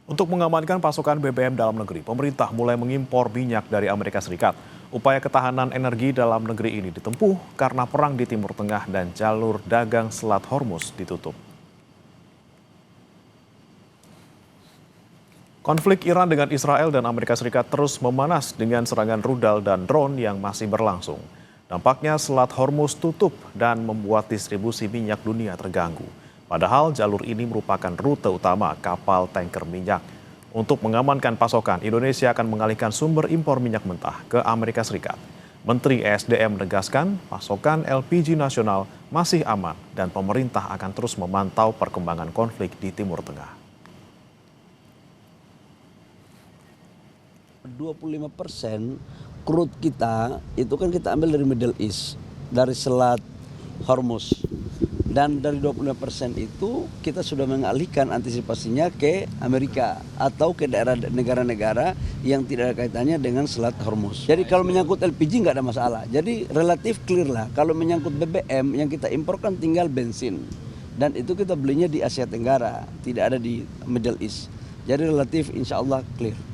Untuk mengamankan pasokan BBM dalam negeri, pemerintah mulai mengimpor minyak dari Amerika Serikat. Upaya ketahanan energi dalam negeri ini ditempuh karena perang di Timur Tengah dan jalur dagang Selat Hormuz ditutup. Konflik Iran dengan Israel dan Amerika Serikat terus memanas dengan serangan rudal dan drone yang masih berlangsung. Dampaknya Selat Hormuz tutup dan membuat distribusi minyak dunia terganggu. Padahal jalur ini merupakan rute utama kapal tanker minyak. Untuk mengamankan pasokan, Indonesia akan mengalihkan sumber impor minyak mentah ke Amerika Serikat. Menteri ESDM menegaskan pasokan LPG nasional masih aman dan pemerintah akan terus memantau perkembangan konflik di Timur Tengah. 25% crude kita itu kan kita ambil dari Middle East, dari Selat Hormuz. Dan dari 25% itu kita sudah mengalihkan antisipasinya ke Amerika atau ke daerah negara-negara yang tidak ada kaitannya dengan Selat Hormuz. Jadi kalau menyangkut LPG nggak ada masalah. Jadi relatif clear lah. Kalau menyangkut BBM yang kita imporkan tinggal bensin. Dan itu kita belinya di Asia Tenggara, tidak ada di Middle East. Jadi relatif insya Allah clear.